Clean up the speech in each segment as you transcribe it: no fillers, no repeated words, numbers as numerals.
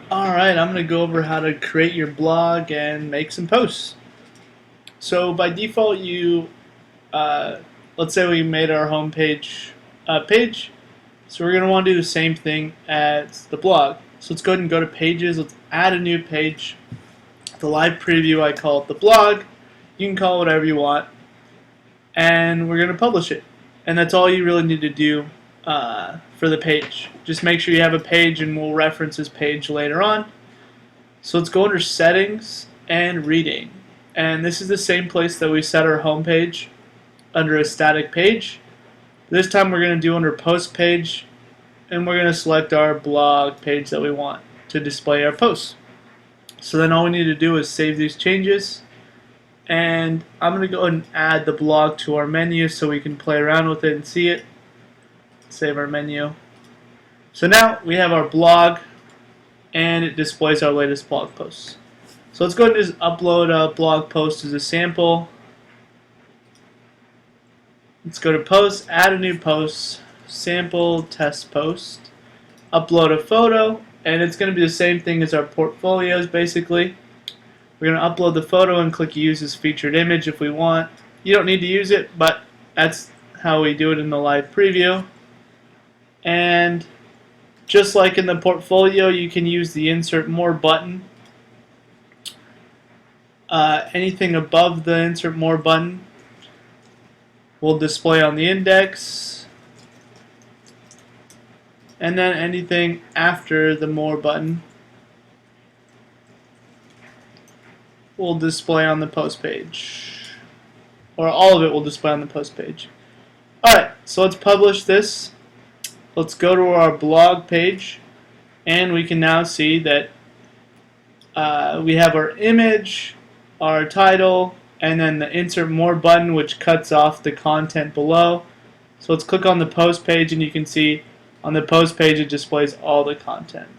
Alright, I'm going to go over how to create your blog and make some posts. So by default uh, let's say we made our homepage page, so we're going to want to do the same thing as the blog. So let's go ahead and go to pages, let's add a new page. The live preview, I call it the blog. You can call it whatever you want. And we're going to publish it. And that's all you really need to do for the page. Just make sure you have a page, and we'll reference this page later on. So let's go under settings and reading. And this is the same place that we set our home page under a static page. This time we're going to do under post page, and we're going to select our blog page that we want to display our posts. So then all we need to do is save these changes, and I'm going to go ahead and add the blog to our menu so we can play around with it and see it. Save our menu. So now we have our blog, and it displays our latest blog posts. So let's go ahead and just upload a blog post as a sample. Let's go to post, add a new post, sample test post, upload a photo, and it's going to be the same thing as our portfolios basically. We're going to upload the photo and click use as featured image if we want. You don't need to use it, but that's how we do it in the live preview. And just like in the portfolio, you can use the insert more button. Anything above the insert more button will display on the index, and then anything after the more button will display on the post page, or all of it will display on the post page. Alright, so let's publish this. Let's go to our blog page, and we can now see that we have our image, our title, and then the insert more button, which cuts off the content below. So let's click on the post page, and you can see on the post page it displays all the content.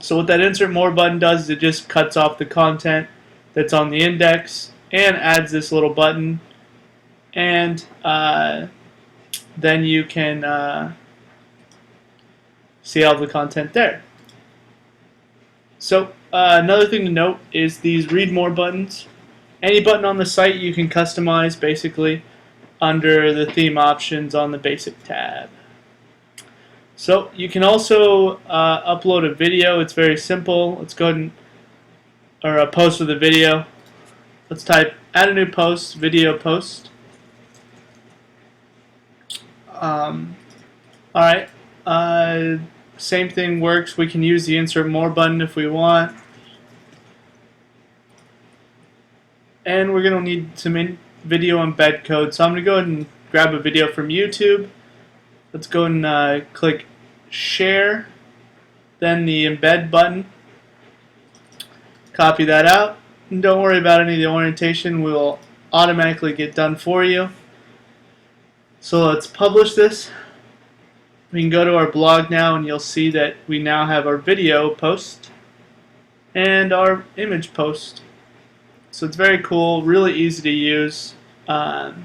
So what that insert more button does is it just cuts off the content that's on the index and adds this little button, and then you can see all the content there. So another thing to note is these read more buttons. Any button on the site you can customize basically under the theme options on the basic tab. So you can also upload a video. It's very simple. Let's go ahead and, or a post with a video. Let's type add a new post, video post. Alright, same thing works. We can use the insert more button if we want. And we're going to need some video embed code. So I'm going to go ahead and grab a video from YouTube. Let's go and click share, then the embed button. Copy that out. And don't worry about any of the orientation. We'll automatically get done for you. So let's publish this. We can go to our blog now, and you'll see that we now have our video post and our image post. So it's very cool, really easy to use right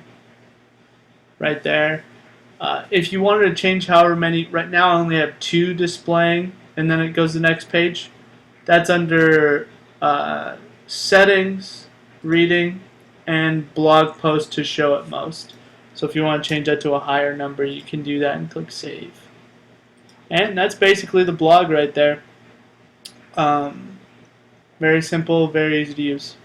there. If you wanted to change however many, right now I only have 2 displaying, and then it goes to the next page. That's under settings, reading, and blog post to show at most. So if you want to change that to a higher number, you can do that and click save. And that's basically the blog right there. Very simple, very easy to use.